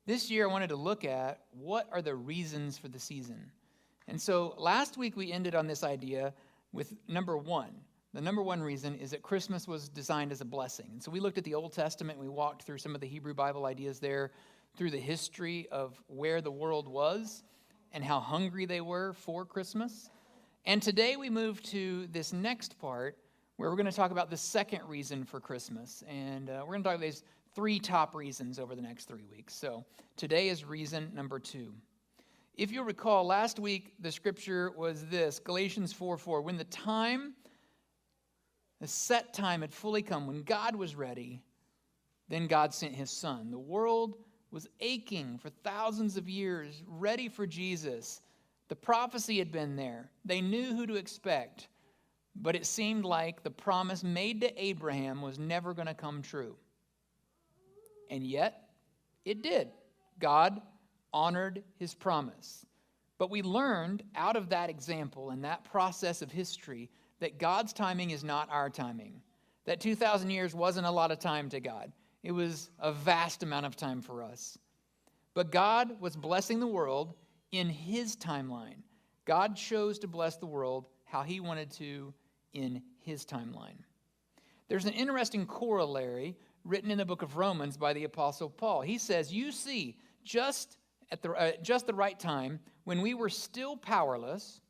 This year I wanted to look at what are the reasons for the season. And so last week we ended on this idea with number one. The number one reason is that Christmas was designed as a blessing. And so we looked at the Old Testament and we walked through some of the Hebrew Bible ideas there, through the history of where the world was and how hungry they were for Christmas. And today we move to this next part where we're going to talk about the second reason for Christmas. And we're going to talk about these three top reasons over the next 3 weeks. So today is reason number 2. If you'll recall, last week the scripture was this, Galatians 4:4. When the set time had fully come, when God was ready, then God sent his son. The world was aching for thousands of years, ready for Jesus. The prophecy had been there. They knew who to expect. But it seemed like the promise made to Abraham was never going to come true. And yet, it did. God honored his promise. But we learned out of that example and that process of history that God's timing is not our timing. That 2,000 years wasn't a lot of time to God. It was a vast amount of time for us. But God was blessing the world in his timeline. God chose to bless the world how he wanted to in his timeline. There's an interesting corollary written in the book of Romans by the Apostle Paul. He says, you see, just at the right time, when we were still powerless,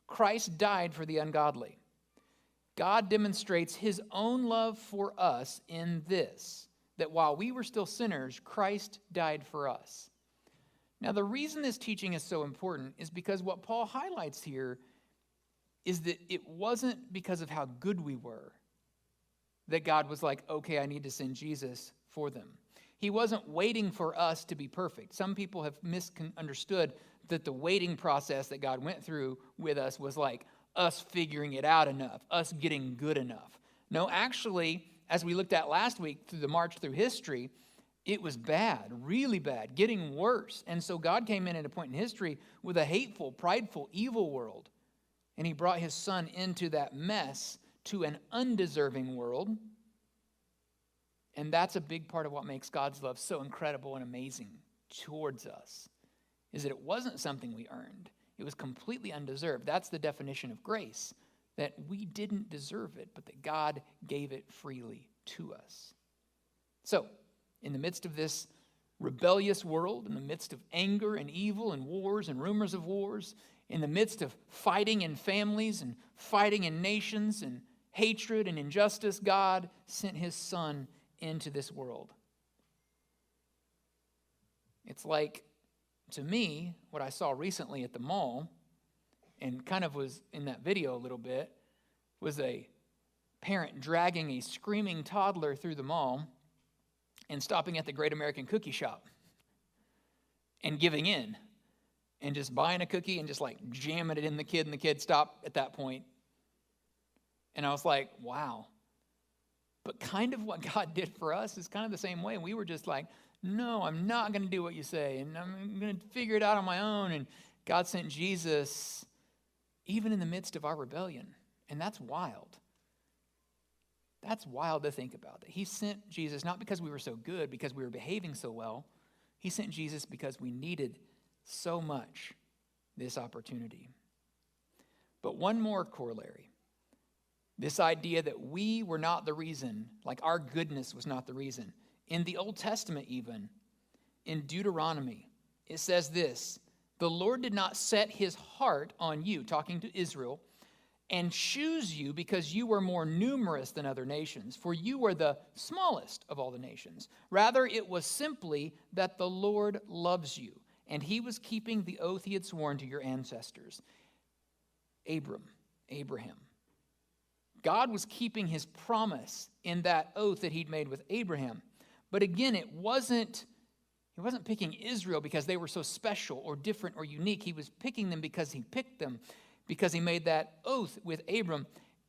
Christ died for the ungodly. God demonstrates his own love for us in this, that while we were still sinners, Christ died for us. Now, the reason this teaching is so important is because what Paul highlights here is that it wasn't because of how good we were that God was like, okay, I need to send Jesus for them. He wasn't waiting for us to be perfect. Some people have misunderstood that the waiting process that God went through with us was like us figuring it out enough, us getting good enough. No, actually, as we looked at last week through the march through history, it was bad, really bad, getting worse. And so God came in at a point in history with a hateful, prideful, evil world. And he brought his son into that mess to an undeserving world. And that's a big part of what makes God's love so incredible and amazing towards us, is that it wasn't something we earned. It was completely undeserved. That's the definition of grace, that we didn't deserve it, but that God gave it freely to us. So, in the midst of this rebellious world, in the midst of anger and evil and wars and rumors of wars, in the midst of fighting in families and fighting in nations and hatred and injustice, God sent his son into this world. It's like, to me, what I saw recently at the mall, and kind of was in that video a little bit, was a parent dragging a screaming toddler through the mall and stopping at the Great American Cookie Shop and giving in and just buying a cookie and just like jamming it in the kid, and the kid stopped at that point. And I was like, wow. But kind of what God did for us is kind of the same way. We were just like, no, I'm not going to do what you say, and I'm going to figure it out on my own. And God sent Jesus even in the midst of our rebellion. And that's wild. That's wild to think about, that he sent Jesus not because we were so good, because we were behaving so well. He sent Jesus because we needed so much this opportunity. But one more corollary. This idea that we were not the reason, like our goodness was not the reason. In the Old Testament even, in Deuteronomy, it says this, the Lord did not set his heart on you, talking to Israel, and choose you because you were more numerous than other nations, for you were the smallest of all the nations. Rather, it was simply that the Lord loves you, and he was keeping the oath he had sworn to your ancestors. Abraham. God was keeping his promise in that oath that he'd made with Abraham. But again, he wasn't picking Israel because they were so special or different or unique. He was picking them because he picked them, because he made that oath with Abram.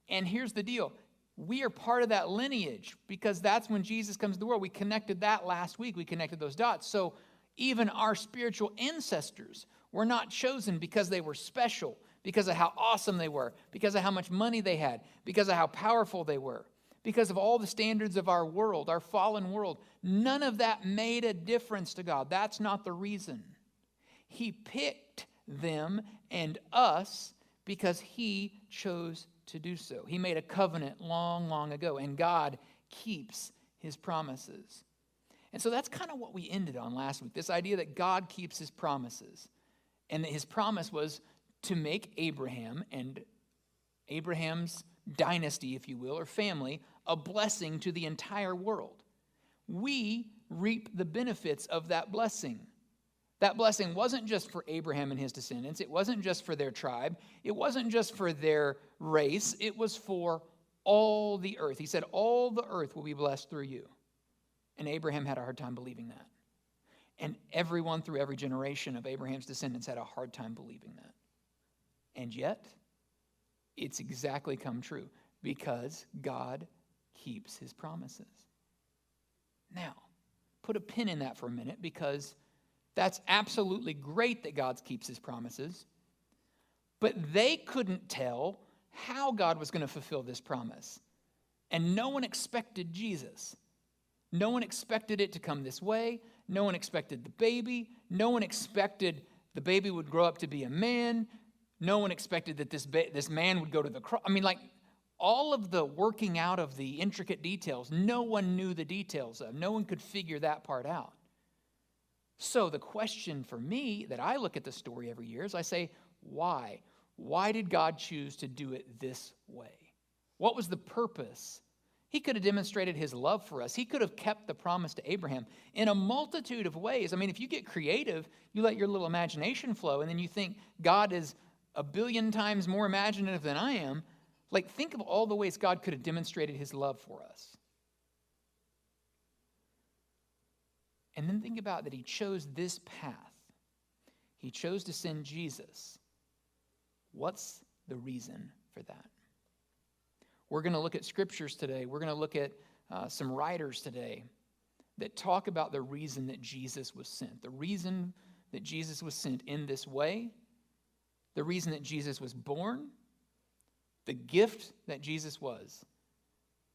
And here's the deal. We are part of that lineage because that's when Jesus comes to the world. We connected that last week. We connected those dots. So even our spiritual ancestors were not chosen because they were special, because of how awesome they were, because of how much money they had, because of how powerful they were. because of all the standards of our world, our fallen world. None of that made a difference to God. That's not the reason. He picked them and us because he chose to do so. He made a covenant long, long ago, and God keeps his promises. And so that's kind of what we ended on last week, this idea that God keeps his promises, and that his promise was to make Abraham and Abraham's dynasty, if you will, or family, a blessing to the entire world. We reap the benefits of that blessing. That blessing wasn't just for Abraham and his descendants. It wasn't just for their tribe. It wasn't just for their race. It was for all the earth. He said, all the earth will be blessed through you. And Abraham had a hard time believing that. And everyone through every generation of Abraham's descendants had a hard time believing that. And yet, it's exactly come true because God keeps his promises. Now, put a pin in that for a minute, because that's absolutely great that God keeps his promises, but they couldn't tell how God was going to fulfill this promise. And no one expected Jesus. No one expected it to come this way. No one expected the baby. No one expected the baby would grow up to be a man. No one expected that this man would go to the cross. I mean, like, all of the working out of the intricate details, no one knew the details of. No one could figure that part out. So the question for me that I look at the story every year is I say, why? Why did God choose to do it this way? What was the purpose? He could have demonstrated his love for us. He could have kept the promise to Abraham in a multitude of ways. I mean, if you get creative, you let your little imagination flow, and then you think God is a billion times more imaginative than I am. Like, think of all the ways God could have demonstrated his love for us. And then think about that he chose this path. He chose to send Jesus. What's the reason for that? We're going to look at scriptures today. We're going to look at some writers today that talk about the reason that Jesus was sent. The reason that Jesus was sent in this way. The reason that Jesus was born. The gift that Jesus was.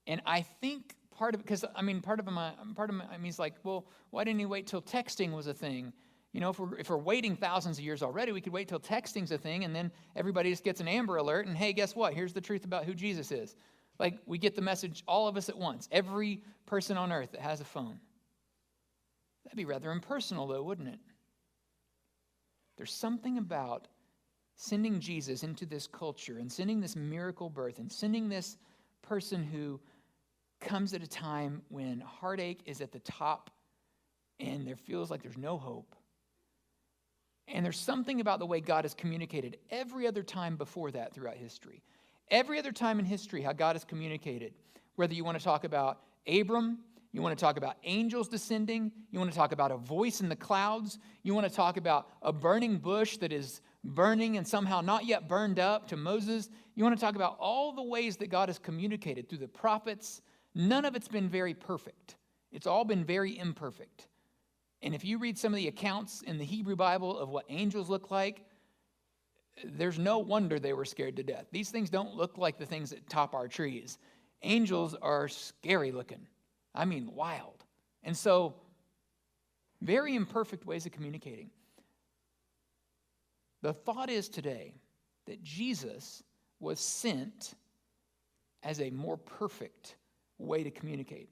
And I think part of it, because I mean, part of my, I mean, it's like, well, why didn't he wait till texting was a thing? You know, if we're waiting thousands of years already, we could wait till texting's a thing, and then everybody just gets an Amber Alert, and hey, guess what? Here's the truth about who Jesus is. Like, we get the message, all of us at once. Every person on earth that has a phone. That'd be rather impersonal, though, wouldn't it? There's something about sending Jesus into this culture and sending this miracle birth and sending this person who comes at a time when heartache is at the top and there feels like there's no hope. And there's something about the way God has communicated every other time before that throughout history. Every other time in history, how God has communicated, whether you want to talk about Abram, you want to talk about angels descending, you want to talk about a voice in the clouds, you want to talk about a burning bush that is burning and somehow not yet burned up to Moses. You want to talk about all the ways that God has communicated through the prophets. None of it's been very perfect. It's all been very imperfect. And if you read some of the accounts in the Hebrew Bible of what angels look like, there's no wonder they were scared to death. These things don't look like the things that top our trees. Angels are scary looking. I mean, wild. And so, very imperfect ways of communicating. The thought is today that Jesus was sent as a more perfect way to communicate.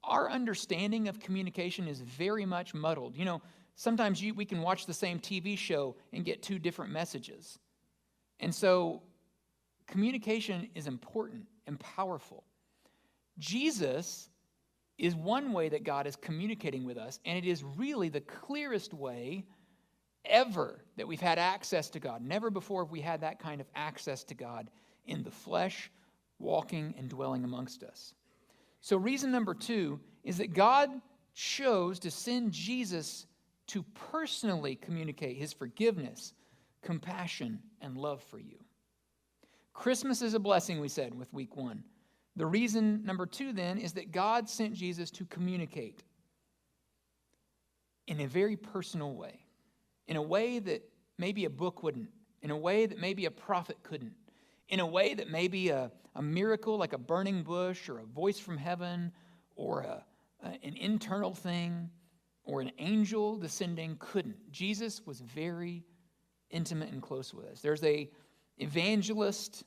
Our understanding of communication is very much muddled. You know, sometimes we can watch the same TV show and get two different messages. And so communication is important and powerful. Jesus is one way that God is communicating with us, and it is really the clearest way ever that we've had access to God. Never before have we had that kind of access to God in the flesh, walking and dwelling amongst us. So reason number 2 is that God chose to send Jesus to personally communicate his forgiveness, compassion, and love for you. Christmas is a blessing, we said with week 1. The reason number 2 then is that God sent Jesus to communicate in a very personal way, in a way that maybe a book wouldn't, in a way that maybe a prophet couldn't, in a way that maybe a miracle like a burning bush or a voice from heaven or an internal thing or an angel descending couldn't. Jesus was very intimate and close with us. There's a evangelist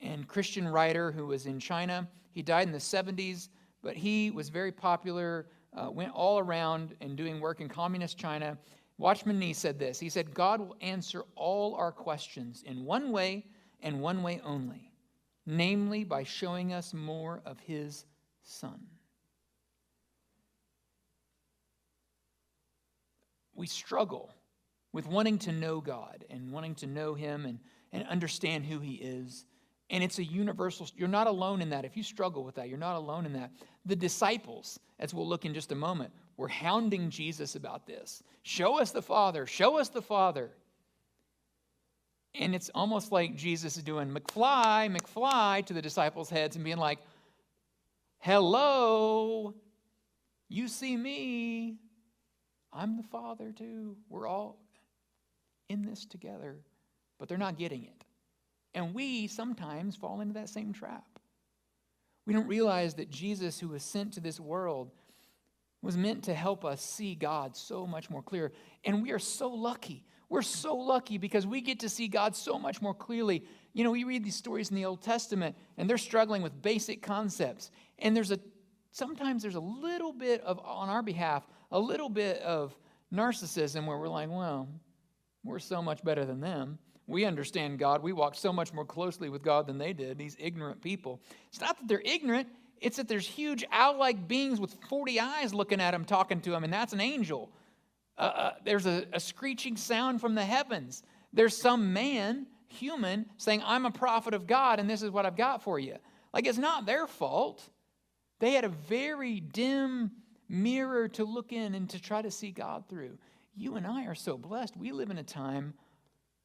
and Christian writer who was in China. He died in the 70s, but he was very popular, went all around and doing work in communist China. Watchman Nee said this. He said, God will answer all our questions in one way and one way only, namely by showing us more of his Son. We struggle with wanting to know God and wanting to know him and understand who he is. And it's a universal, you're not alone in that. If you struggle with that, you're not alone in that. The disciples, as we'll look in just a moment, were hounding Jesus about this. Show us the Father, show us the Father. And it's almost like Jesus is doing McFly, McFly to the disciples' heads and being like, hello, you see me. I'm the Father too. We're all in this together, but they're not getting it. And we sometimes fall into that same trap. We don't realize that Jesus, who was sent to this world, was meant to help us see God so much more clear. And we are so lucky. We're so lucky because we get to see God so much more clearly. You know, we read these stories in the Old Testament, and they're struggling with basic concepts. And sometimes there's a little bit of, on our behalf, a little bit of narcissism where we're like, well, we're so much better than them. We understand God. We walk so much more closely with God than they did, these ignorant people. It's not that they're ignorant. It's that there's huge owl-like beings with 40 eyes looking at them, talking to them, and that's an angel. There's a screeching sound from the heavens. There's some man, human, saying, I'm a prophet of God, and this is what I've got for you. Like, it's not their fault. They had a very dim mirror to look in and to try to see God through. You and I are so blessed. We live in a time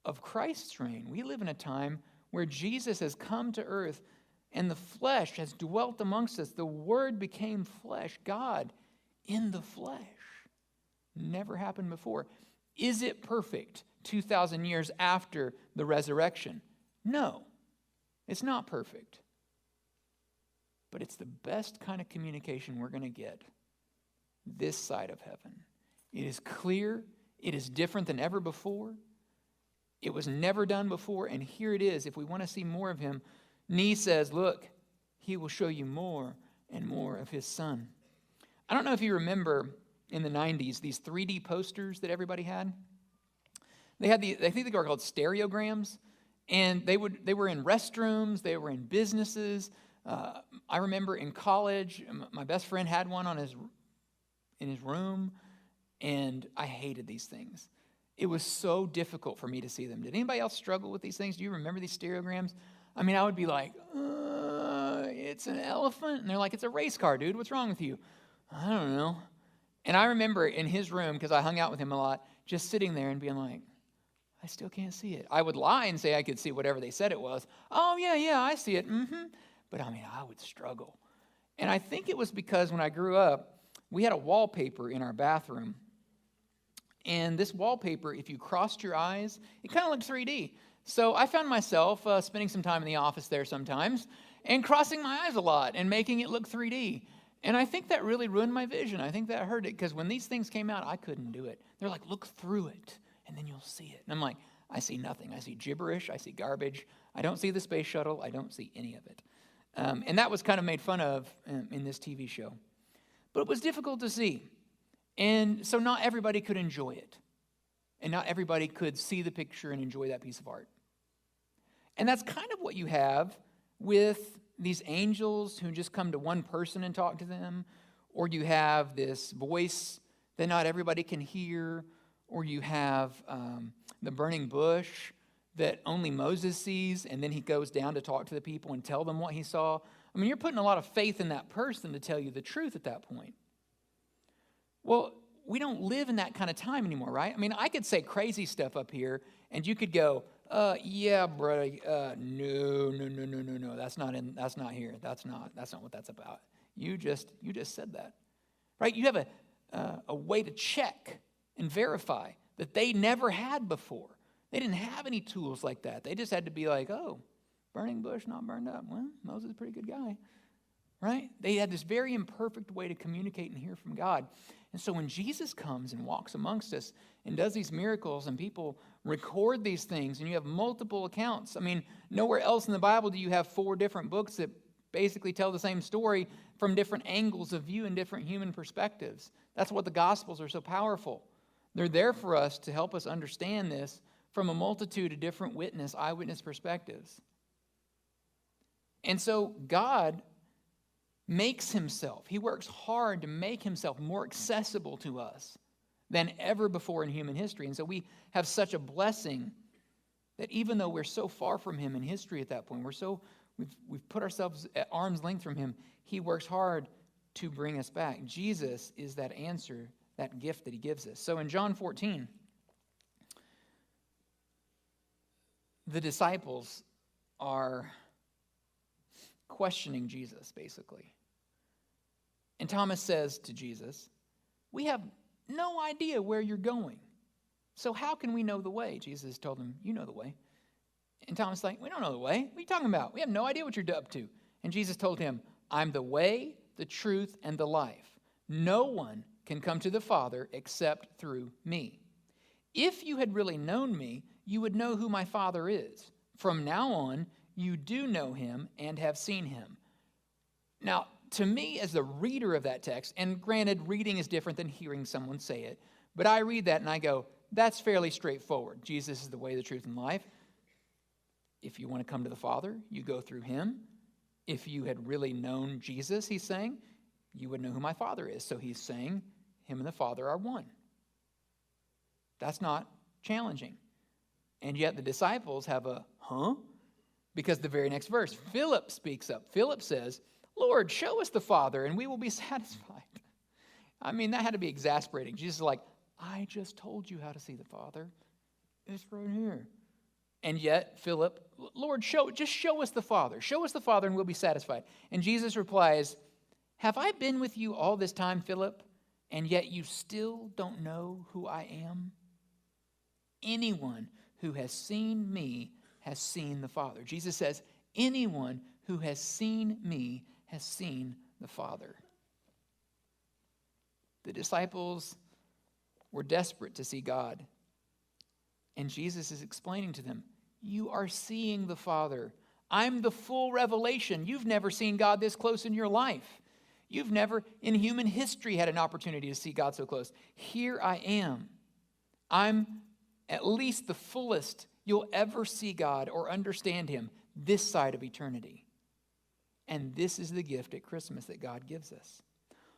of Christ's reign. We live in a time where Jesus has come to earth and the flesh has dwelt amongst us. The Word became flesh. God in the flesh. Never happened before. Is it perfect 2,000 years after the resurrection? No, it's not perfect. But it's the best kind of communication we're going to get this side of heaven. It is clear. It is different than ever before. It was never done before, and here it is. If we want to see more of him, Nee says, look, he will show you more and more of his Son. I don't know if you remember in the 90s, these 3D posters that everybody had. They had I think they were called stereograms, and they were in restrooms, they were in businesses. I remember in college, my best friend had one in his room, and I hated these things. It was so difficult for me to see them. Did anybody else struggle with these things? Do you remember these stereograms? I mean, I would be like, it's an elephant. And they're like, it's a race car, dude. What's wrong with you? I don't know. And I remember in his room, because I hung out with him a lot, just sitting there and being like, I still can't see it. I would lie and say I could see whatever they said it was. Oh, yeah, I see it. But I mean, I would struggle. And I think it was because when I grew up, we had a wallpaper in our bathroom. And this wallpaper, if you crossed your eyes, it kind of looked 3D. So I found myself spending some time in the office there sometimes and crossing my eyes a lot and making it look 3D. And I think that really ruined my vision. I think that hurt it because when these things came out, I couldn't do it. They're like, look through it and then you'll see it. And I'm like, I see nothing. I see gibberish. I see garbage. I don't see the space shuttle. I don't see any of it. And that was kind of made fun of in this TV show. But it was difficult to see. And so not everybody could enjoy it. And not everybody could see the picture and enjoy that piece of art. And that's kind of what you have with these angels who just come to one person and talk to them. Or you have this voice that not everybody can hear. Or you have the burning bush that only Moses sees. And then he goes down to talk to the people and tell them what he saw. I mean, you're putting a lot of faith in that person to tell you the truth at that point. Well, we don't live in that kind of time anymore, right? I mean, I could say crazy stuff up here, and you could go, yeah, bro, no, that's not here. That's not what that's about. You just said that, right? You have a way to check and verify that they never had before. They didn't have any tools like that. They just had to be like, oh, Burning bush, not burned up. Well, Moses is a pretty good guy, right? They had this very imperfect way to communicate and hear from God. And so when Jesus comes and walks amongst us and does these miracles and people record these things and you have multiple accounts. I mean, nowhere else in the Bible do you have 4 different books that basically tell the same story from different angles of view and different human perspectives. That's what the Gospels are so powerful. They're there for us to help us understand this from a multitude of different eyewitness perspectives. And so God makes himself, he works hard to make himself more accessible to us than ever before in human history. And so we have such a blessing that even though we're so far from him in history at that point, we've put ourselves at arm's length from him, he works hard to bring us back. Jesus is that answer, that gift that he gives us. So in John 14, the disciples are questioning Jesus, basically. And Thomas says to Jesus, "We have no idea where you're going. So how can we know the way?" Jesus told him, "You know the way." And Thomas is like, "We don't know the way. What are you talking about? We have no idea what you're up to." And Jesus told him, "I'm the way, the truth, and the life. No one can come to the Father except through me. If you had really known me, you would know who my Father is. From now on, you do know him and have seen him." Now, to me, as the reader of that text, and granted, reading is different than hearing someone say it, but I read that and I go, that's fairly straightforward. Jesus is the way, the truth, and life. If you want to come to the Father, you go through him. If you had really known Jesus, he's saying, you would know who my Father is. So he's saying him and the Father are one. That's not challenging. And yet the disciples have a, because the very next verse, Philip speaks up. Philip says, "Lord, show us the Father and we will be satisfied." I mean, that had to be exasperating. Jesus is like, "I just told you how to see the Father. It's right here." And yet Philip, "Lord, just show us the Father. Show us the Father and we'll be satisfied." And Jesus replies, "Have I been with you all this time, Philip, and yet you still don't know who I am? Anyone who has seen me has seen the Father." Jesus says, anyone who has seen me has seen the Father. The disciples were desperate to see God. And Jesus is explaining to them, you are seeing the Father. I'm the full revelation. You've never seen God this close in your life. You've never in human history had an opportunity to see God so close. Here I am. I'm at least the fullest you'll ever see God or understand him this side of eternity. And this is the gift at Christmas that God gives us.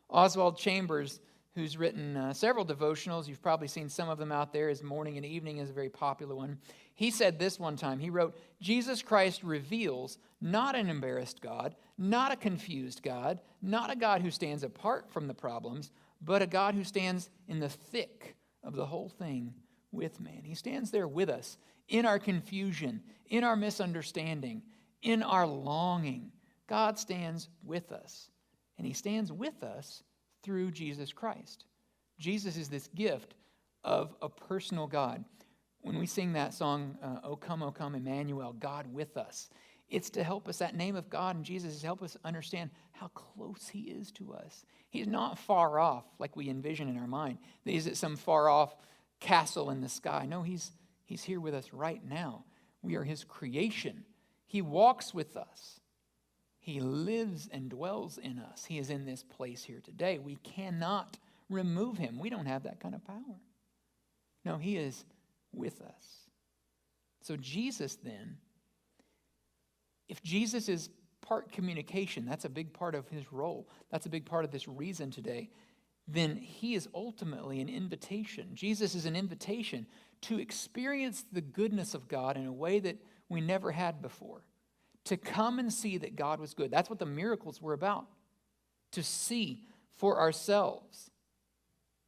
Oswald Chambers, who's written several devotionals, you've probably seen some of them out there, his Morning and Evening is a very popular one. He said this one time, he wrote, "Jesus Christ reveals not an embarrassed God, not a confused God, not a God who stands apart from the problems, but a God who stands in the thick of the whole thing with man." He stands there with us in our confusion, in our misunderstanding, in our longing. God stands with us, and he stands with us through Jesus Christ. Jesus is this gift of a personal God. When we sing that song, O come, Emmanuel, God with us, it's to help us, that name of God and Jesus is to help us understand how close he is to us. He's not far off like we envision in our mind. He's at some far off castle in the sky. No, he's here with us right now. We are his creation. He walks with us. He lives and dwells in us. He is in this place here today. We cannot remove him. We don't have that kind of power. No, he is with us. So Jesus then, if Jesus is part communication, that's a big part of his role. That's a big part of this reason today. Then he is ultimately an invitation. Jesus is an invitation to experience the goodness of God in a way that we never had before. To come and see that God was good. That's what the miracles were about. To see for ourselves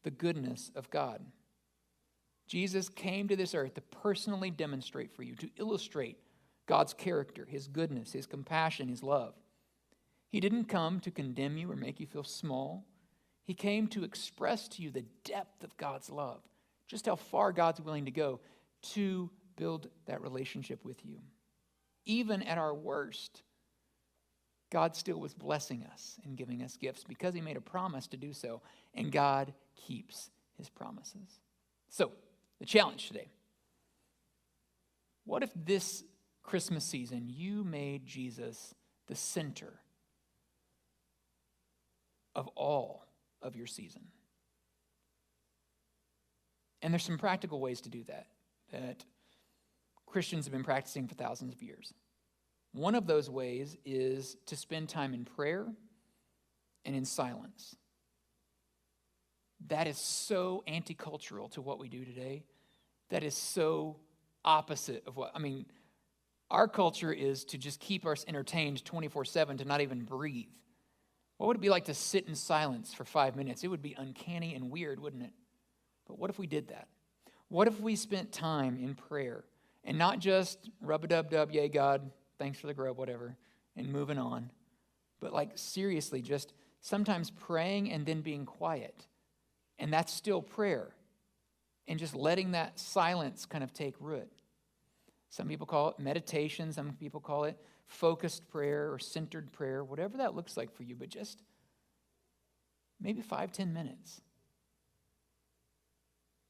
the goodness of God. Jesus came to this earth to personally demonstrate for you, to illustrate God's character, his goodness, his compassion, his love. He didn't come to condemn you or make you feel small. He came to express to you the depth of God's love, just how far God's willing to go to build that relationship with you. even at our worst, God still was blessing us and giving us gifts because he made a promise to do so, and God keeps his promises. So, the challenge today. What if this Christmas season you made Jesus the center of all of your season? And there's some practical ways to do that Christians have been practicing for thousands of years. One of those ways is to spend time in prayer and in silence. That is so anti-cultural to what we do today. That is so opposite of our culture is to just keep us entertained 24/7, to not even breathe. What would it be like to sit in silence for 5 minutes? It would be uncanny and weird, wouldn't it? But what if we did that? What if we spent time in prayer and not just rub-a-dub-dub, yay God, thanks for the grub, whatever, and moving on, but seriously, just sometimes praying and then being quiet. And that's still prayer. And just letting that silence kind of take root. Some people call it meditation. Some people call it focused prayer or centered prayer, whatever that looks like for you, but just maybe 5-10 minutes.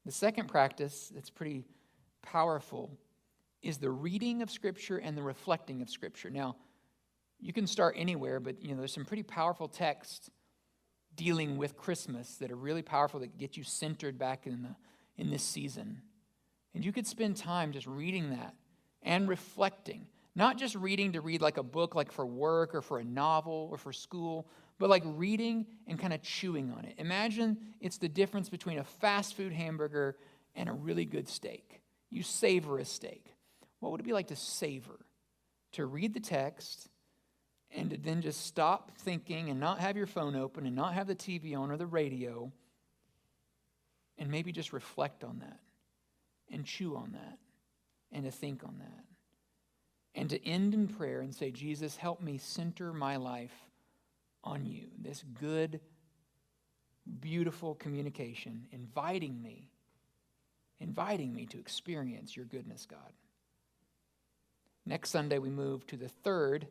The second practice that's pretty powerful is the reading of Scripture and the reflecting of Scripture. Now, you can start anywhere, but there's some pretty powerful texts dealing with Christmas that are really powerful, that get you centered back in this season. And you could spend time just reading that and reflecting. Not just reading to read like a book, like for work or for a novel or for school, but like reading and kind of chewing on it. Imagine it's the difference between a fast food hamburger and a really good steak. You savor a steak. What would it be like to savor? To read the text and to then just stop thinking and not have your phone open and not have the TV on or the radio, and maybe just reflect on that and chew on that and to think on that. And to end in prayer and say, Jesus, help me center my life on you. This good, beautiful communication, inviting me to experience your goodness, God. Next Sunday, we move to the third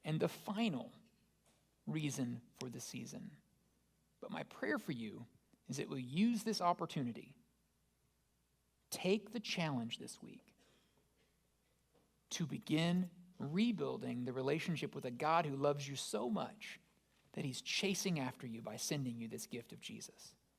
and the final reason for the season. But my prayer for you is that we'll use this opportunity. Take the challenge this week to begin rebuilding the relationship with a God who loves you so much that he's chasing after you by sending you this gift of Jesus.